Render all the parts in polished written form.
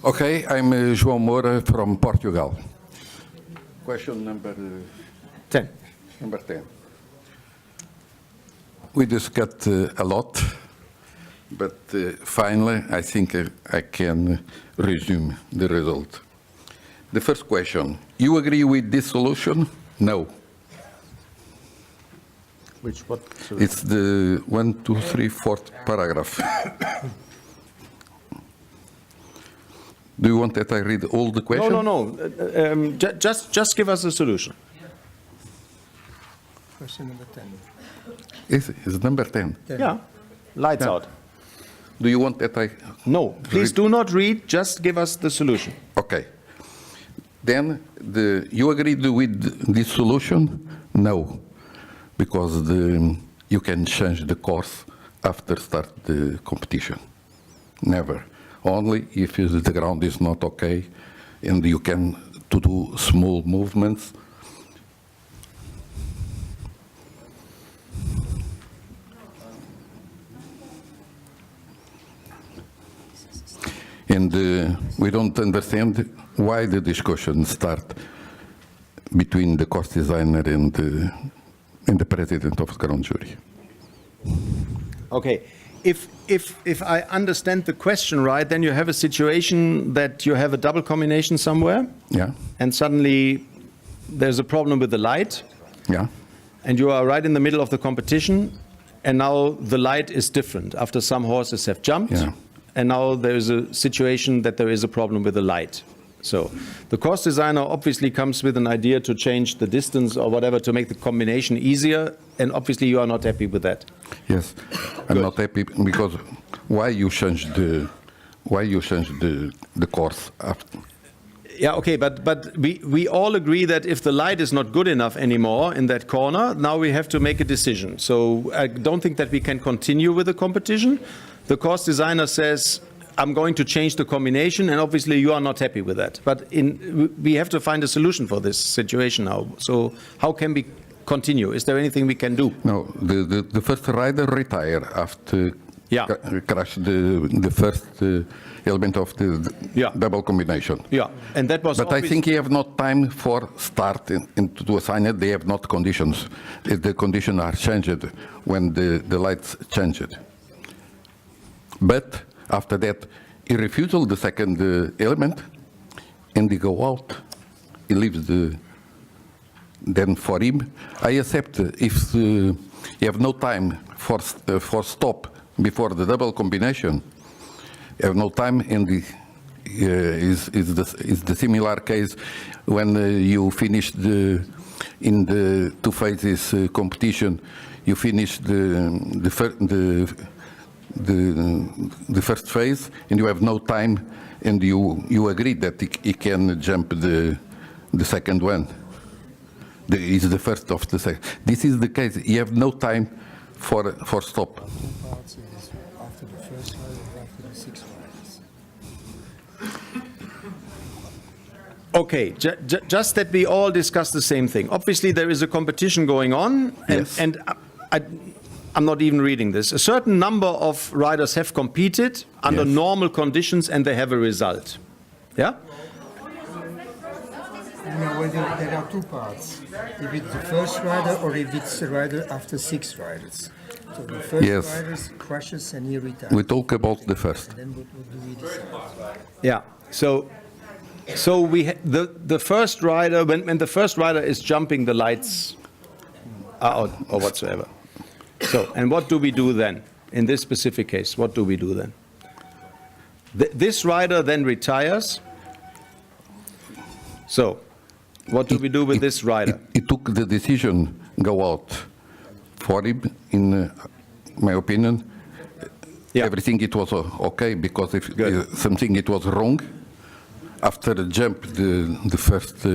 Okay, I'm João Moura from Portugal. Question number 10. Number 10. We discussed a lot, but finally I think I can resume the result. The first question, you agree with this solution? No. What? It's the 1, 2, 3, 4th paragraph. Do you want that I read all the questions? No. Just give us a solution. Question number 10. It's number 10. Yeah. Lights out. Do you want that I... No, please do not read, just give us the solution. Okay. Then, you agreed with this solution? No, because you can change the course after start the competition. Never. Only if the ground is not okay and you can do small movements. And we don't understand why the discussion start between the course designer and the president of the ground jury. Okay. If I understand the question right, then you have a situation that you have a double combination somewhere. Yeah. And suddenly there's a problem with the light. Yeah. And you are right in the middle of the competition. And now the light is different after some horses have jumped. Yeah. And now there is a situation that there is a problem with the light. So the course designer obviously comes with an idea to change the distance or whatever to make the combination easier. And obviously you are not happy with that. Yes, I'm not happy because why you changed the course after? Yeah, okay, but we all agree that if the light is not good enough anymore in that corner, now we have to make a decision. So I don't think that we can continue with the competition. The course designer says, I'm going to change the combination, and obviously you are not happy with that. But we have to find a solution for this situation now. So how can we continue? Is there anything we can do? No, the first rider retired after crash the first element of the double combination. Yeah, and that was. But I think you have not time for start and to assign it. They have not conditions. The conditions are changed when the lights changed. But after that, he refused the second element, and he go out. He leaves the. Then for him, I accept if you have no time for stop before the double combination. You have no time, and is the similar case when you finish in the two phases competition. You finish the first phase, and you have no time, and you agree that he can jump the second one. Is the first of the second. This is the case. You have no time for stop. After the first rider or after the 6 riders? Okay, just that we all discuss the same thing. Obviously, there is a competition going on, and I'm not even reading this. A certain number of riders have competed under normal conditions, and they have a result. Yeah? No, there are 2 parts. If it's the first rider or if it's the rider after 6 riders. So the first rider crashes and he retires. We talk about the first. And then what do we decide? Yeah. So we the first rider when the first rider is jumping, the lights are out or whatsoever. So and what do we do then in this specific case? What do we do then? This rider then retires. So. What do we do with this rider? He took the decision, go out. For him, in my opinion, everything it was okay, because if something it was wrong, after the jump, the first,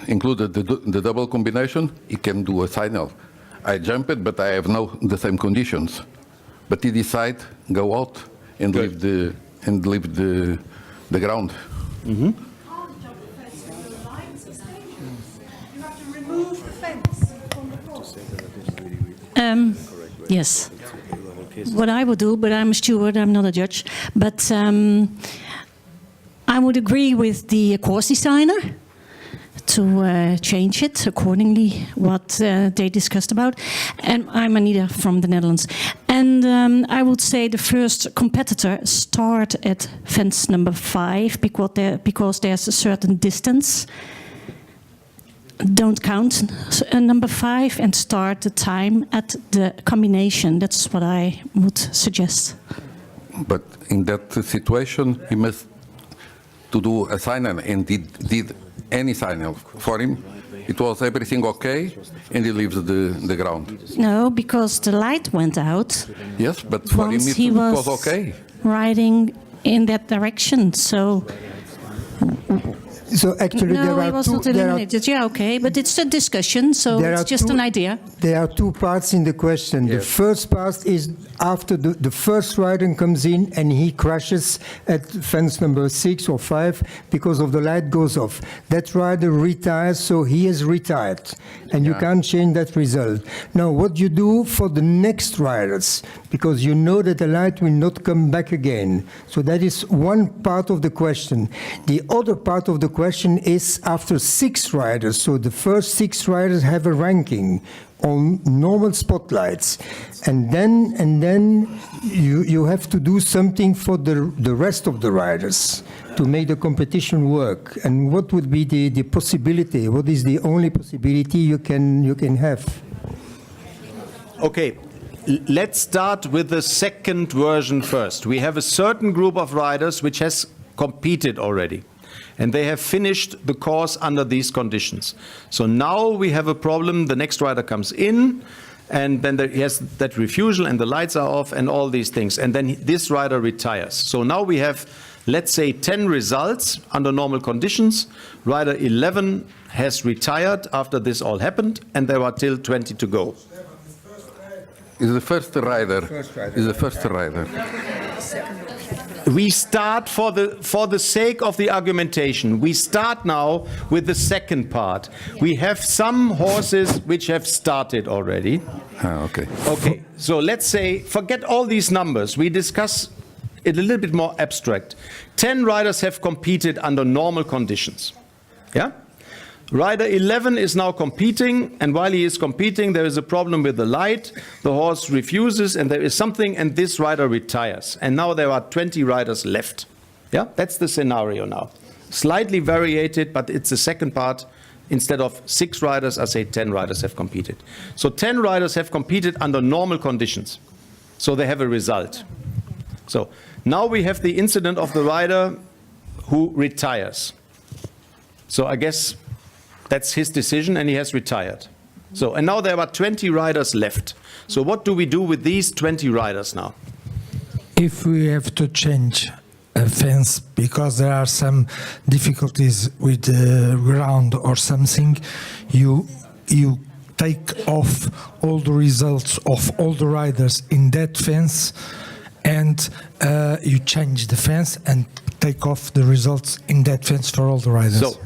included the double combination, he can do a signal. I jumped, but I have the same conditions. But he decide go out and leave the ground. Mm-hmm. Yes. what I would do, but I'm a steward, I'm not a judge. But I would agree with the course designer to change it accordingly what they discussed about. And I'm Anita from the Netherlands. And I would say the first competitor start at fence number 5 because there's a certain distance. Don't count number 5 and start the time at the combination. That's what I would suggest. But in that situation, he must to do a signal, and did any signal for him. It was everything okay, and he leaves the ground. No, because the light went out. Yes, but for him once it he was okay. riding in that direction. So actually no, there he are was two. not eliminated. Yeah, okay, but it's a discussion, so it's just an idea. There are 2 parts in the question. Yes. The first part is after the first rider comes in and he crashes at fence number 6 or 5 because of the light goes off. That rider retires, so he is retired, and you can't change that result. Now, what you do for the next riders, because you know that the light will not come back again. So that is one part of the question. The other part of the question is after 6 riders. So the first 6 riders have a ranking on normal spotlights, and then you have to do something for the rest of the riders to make the competition work. And what would be the possibility? What is the only possibility you can have? Okay, let's start with the second version first. We have a certain group of riders which has competed already, and they have finished the course under these conditions. So now we have a problem. The next rider comes in, and then he has that refusal, and the lights are off, and all these things. And then this rider retires. So now we have, let's say, 10 results under normal conditions. Rider 11 has retired after this all happened, and there are till 20 to go. Is the first rider. Is the first rider. We start for the sake of the argumentation. We start now with the second part. We have some horses which have started already. Okay. Okay, so let's say, forget all these numbers. We discuss it a little bit more abstract. 10 riders have competed under normal conditions. Yeah? Rider 11 is now competing, and while he is competing, there is a problem with the light. The horse refuses, and there is something, and this rider retires. And now there are 20 riders left. Yeah, that's the scenario now. Slightly variated, but it's the second part. Instead of 6 riders, I say 10 riders have competed. So 10 riders have competed under normal conditions. So they have a result. So now we have the incident of the rider who retires. So I guess that's his decision, and he has retired. So, and now there are 20 riders left. So what do we do with these 20 riders now? If we have to change a fence because there are some difficulties with the ground or something, you take off all the results of all the riders in that fence, and you change the fence and take off the results in that fence for all the riders. So,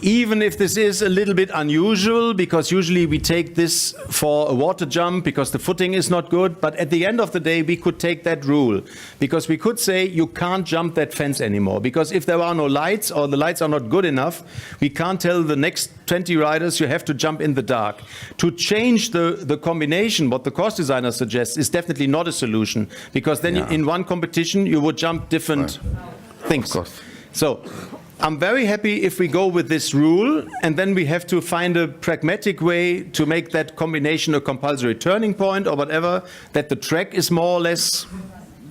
even if this is a little bit unusual, because usually we take this for a water jump because the footing is not good, but at the end of the day we could take that rule, because we could say you can't jump that fence anymore, because if there are no lights or the lights are not good enough, we can't tell the next 20 riders you have to jump in the dark. To change the combination, what the course designer suggests, is definitely not a solution, because then in one competition you would jump different things. So I'm very happy if we go with this rule, and then we have to find a pragmatic way to make that combination a compulsory turning point or whatever, that the track is more or less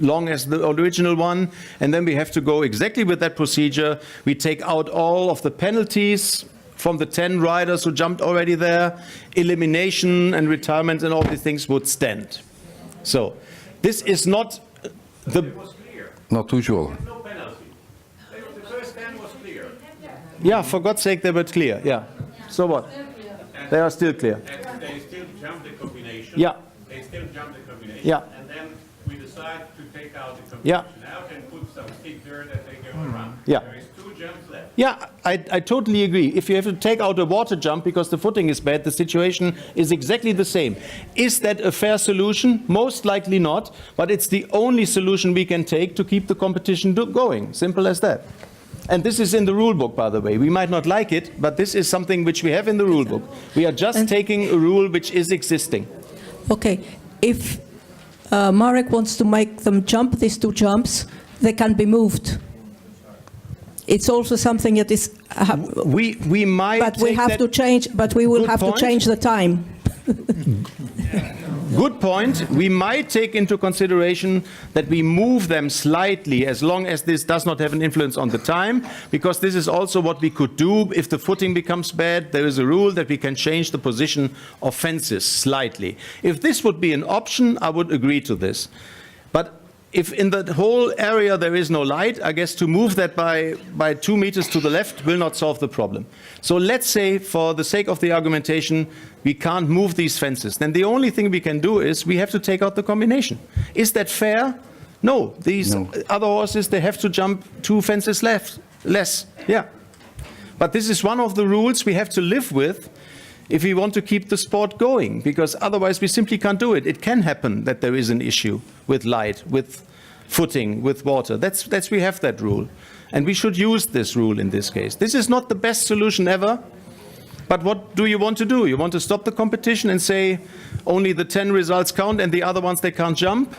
long as the original one, and then we have to go exactly with that procedure. We take out all of the penalties from the 10 riders who jumped already there. Elimination and retirement and all these things would stand. So this is not not usual. Yeah, for God's sake, they were clear. Yeah. So what? They are still clear. And they still jump the combination. Yeah. They still jump the combination. Yeah. And then we decide to take out the combination. Yeah. Now can put some stick dirt that they go around. Yeah. There is 2 jumps left. Yeah, I totally agree. If you have to take out a water jump because the footing is bad, the situation is exactly the same. Is that a fair solution? Most likely not, but it's the only solution we can take to keep the competition going. Simple as that. And this is in the rule book, by the way. We might not like it, but this is something which we have in the rule book. We are just taking a rule which is existing. Okay, if Marek wants to make them jump these two jumps, they can be moved. It's also something that is. We might. But we take have that- to change. But we will Good have point. to change the time. Good point. We might take into consideration that we move them slightly as long as this does not have an influence on the time, because this is also what we could do if the footing becomes bad. There is a rule that we can change the position of fences slightly. If this would be an option, I would agree to this. But if in the whole area there is no light, I guess to move that by 2 meters to the left will not solve the problem. So let's say, for the sake of the argumentation, we can't move these fences. Then the only thing we can do is we have to take out the combination. Is that fair? No. These other horses, they have to jump 2 fences less. Yeah. But this is one of the rules we have to live with if we want to keep the sport going, because otherwise we simply can't do it. It can happen that there is an issue with light, with footing, with water. We have that rule. And we should use this rule in this case. This is not the best solution ever, but what do you want to do? You want to stop the competition and say only the 10 results count and the other ones they can't jump?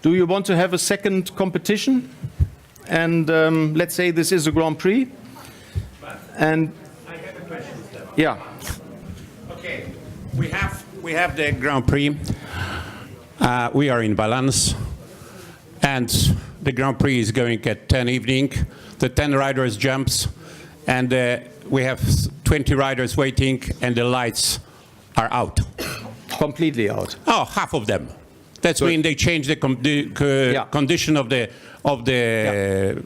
Do you want to have a second competition? And let's say this is a Grand Prix. And I have a question, Stefan. yeah. Okay, we have the Grand Prix. We are in Valence, and the Grand Prix is going at 10 evening. The 10 riders jumps, and we have 20 riders waiting, and the lights are out. Completely out. Oh, half of them. That's when they change the condition of the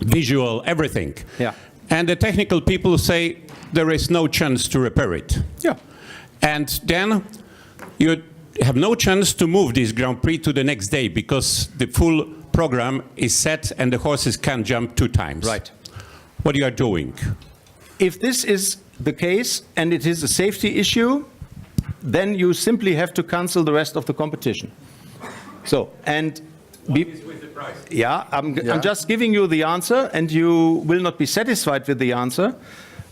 visual, everything. Yeah. And the technical people say there is no chance to repair it. Yeah. And then you have no chance to move this Grand Prix to the next day because the full program is set and the horses can jump 2 times. Right. What you are doing? If this is the case and it is a safety issue, then you simply have to cancel the rest of the competition. So, and I'm just giving you the answer, and you will not be satisfied with the answer.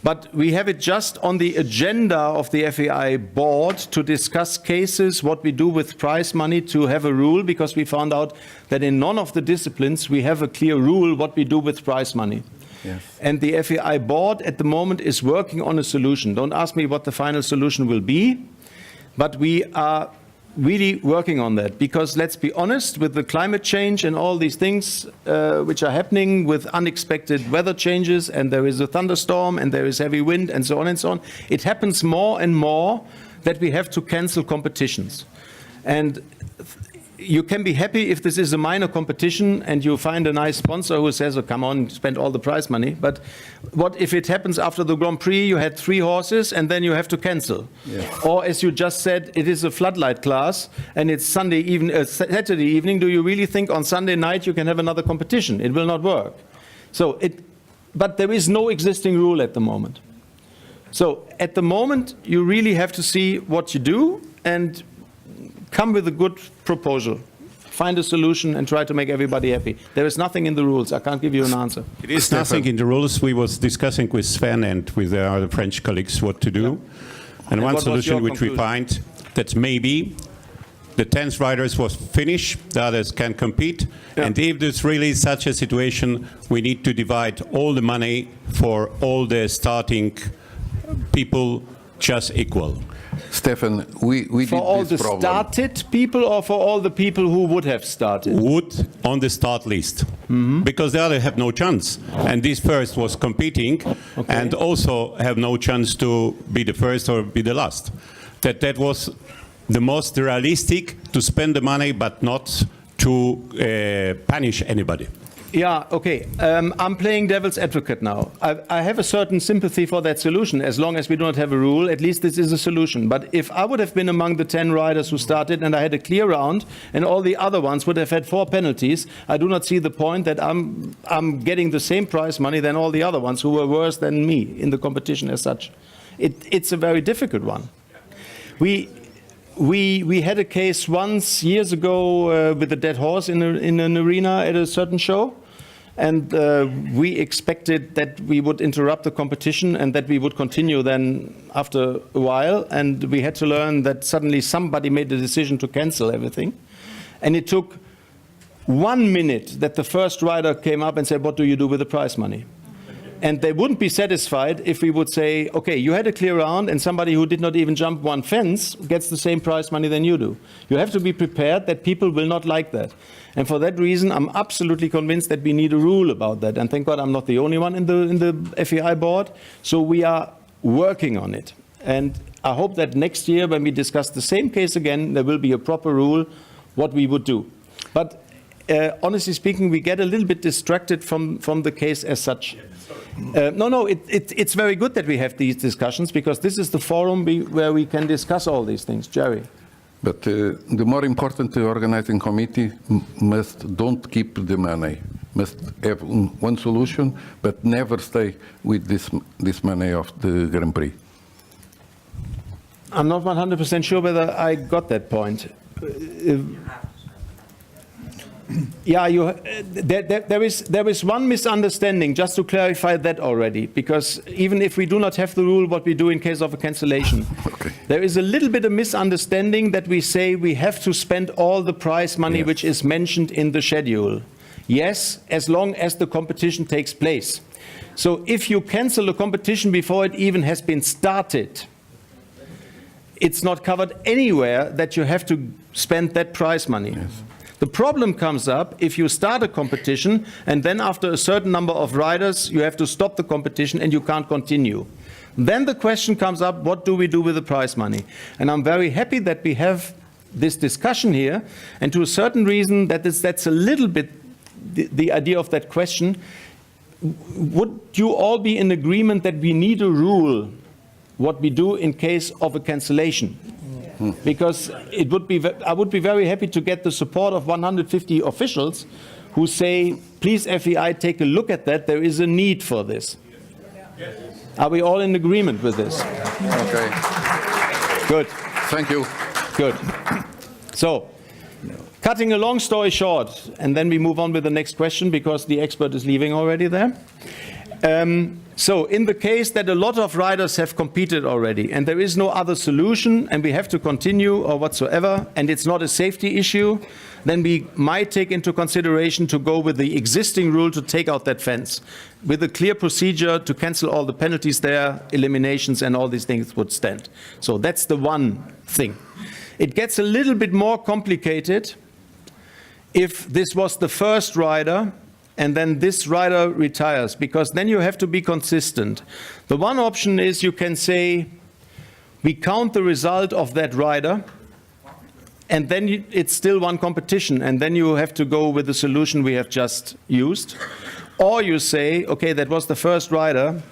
But we have it just on the agenda of the FAI board to discuss cases, what we do with prize money, to have a rule, because we found out that in none of the disciplines we have a clear rule what we do with prize money. Yes. And the FAI board at the moment is working on a solution. Don't ask me what the final solution will be, but we are really working on that, because let's be honest, with the climate change and all these things which are happening with unexpected weather changes, and there is a thunderstorm and there is heavy wind and so on, it happens more and more that we have to cancel competitions. And you can be happy if this is a minor competition and you find a nice sponsor who says, oh, come on, spend all the prize money. But what if it happens after the Grand Prix, you had 3 horses and then you have to cancel? Yes. Or as you just said, it is a floodlight class and it's Saturday evening. Do you really think on Sunday night you can have another competition? It will not work. But there is no existing rule at the moment. So at the moment, you really have to see what you do and come with a good proposal. Find a solution and try to make everybody happy. There is nothing in the rules. I can't give you an answer. It is nothing in the rules. We was discussing with Sven and with our other French colleagues what to do. Yeah. And one what was solution your which we find, that maybe the 10th riders was finished, the others can compete. Yeah. And if there's really such a situation, we need to divide all the money for all the starting people just equal. Stefan, we For did all this the problem. started people or for all the people who would have started? Would on the start list, because the other have no chance. And this first was competing and also have no chance to be the first or be the last. That was the most realistic, to spend the money but not to punish anybody. Yeah, okay. I'm playing devil's advocate now. I have a certain sympathy for that solution. As long as we do not have a rule, at least this is a solution. But if I would have been among the 10 riders who started and I had a clear round and all the other ones would have had 4 penalties, I do not see the point that I'm getting the same prize money than all the other ones who were worse than me in the competition as such. It's a very difficult one. We had a case once years ago with a dead horse in an arena at a certain show. And we expected that we would interrupt the competition and that we would continue then after a while. And we had to learn that suddenly somebody made the decision to cancel everything. And it took 1 minute that the first rider came up and said, what do you do with the prize money? And they wouldn't be satisfied if we would say, okay, you had a clear round and somebody who did not even jump 1 fence gets the same prize money than you do. You have to be prepared that people will not like that. And for that reason, I'm absolutely convinced that we need a rule about that. And thank God I'm not the only one in the FEI board. So we are working on it. And I hope that next year when we discuss the same case again, there will be a proper rule what we would do. But honestly speaking, we get a little bit distracted from the case as such. It's very good that we have these discussions because this is the forum where we can discuss all these things. Jerry. But the more important organizing committee don't keep the money, must have one solution, but never stay with this money of the Grand Prix. I'm not 100% sure whether I got that point. Yeah, there is one misunderstanding, just to clarify that already, because even if we do not have the rule what we do in case of a cancellation, okay. There is a little bit of misunderstanding that we say we have to spend all the prize money yes. Which is mentioned in the schedule. Yes, as long as the competition takes place. So if you cancel a competition before it even has been started, it's not covered anywhere that you have to spend that prize money. Yes. The problem comes up if you start a competition and then after a certain number of riders you have to stop the competition and you can't continue. Then the question comes up, what do we do with the prize money? And I'm very happy that we have this discussion here, and to a certain reason that's a little bit the idea of that question. Would you all be in agreement that we need a rule what we do in case of a cancellation? Because I would be very happy to get the support of 150 officials who say, please FEI, take a look at that. There is a need for this. Are we all in agreement with this? Okay. Good. Thank you. Good. So, cutting a long story short, and then we move on with the next question because the expert is leaving already there. So in the case that a lot of riders have competed already and there is no other solution and we have to continue or whatsoever and it's not a safety issue, then we might take into consideration to go with the existing rule to take out that fence with a clear procedure to cancel all the penalties there, eliminations and all these things would stand. So that's the one thing. It gets a little bit more complicated if this was the first rider and then this rider retires, because then you have to be consistent. The one option is you can say, we count the result of that rider, and then it's still one competition, and then you have to go with the solution we have just used. Or you say, okay, that was the first rider,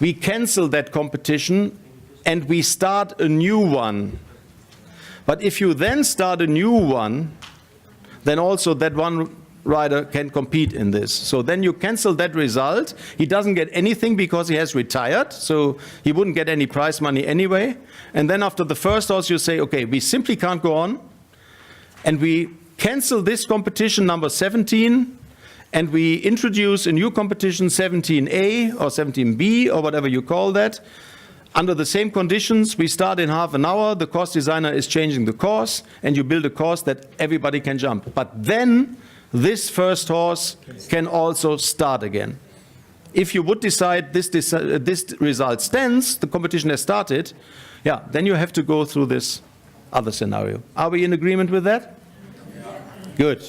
we cancel that competition, and we start a new one. But if you then start a new one, then also that one rider can compete in this. So then you cancel that result. He doesn't get anything because he has retired, so he wouldn't get any prize money anyway. And then after the first horse you say, okay, we simply can't go on, and we cancel this competition number 17, and we introduce a new competition 17A or 17B or whatever you call that. Under the same conditions, we start in half an hour, the course designer is changing the course, and you build a course that everybody can jump. But then this first horse can also start again. If you would decide this result stands, the competition has started, yeah, then you have to go through this other scenario. Are we in agreement with that? Good.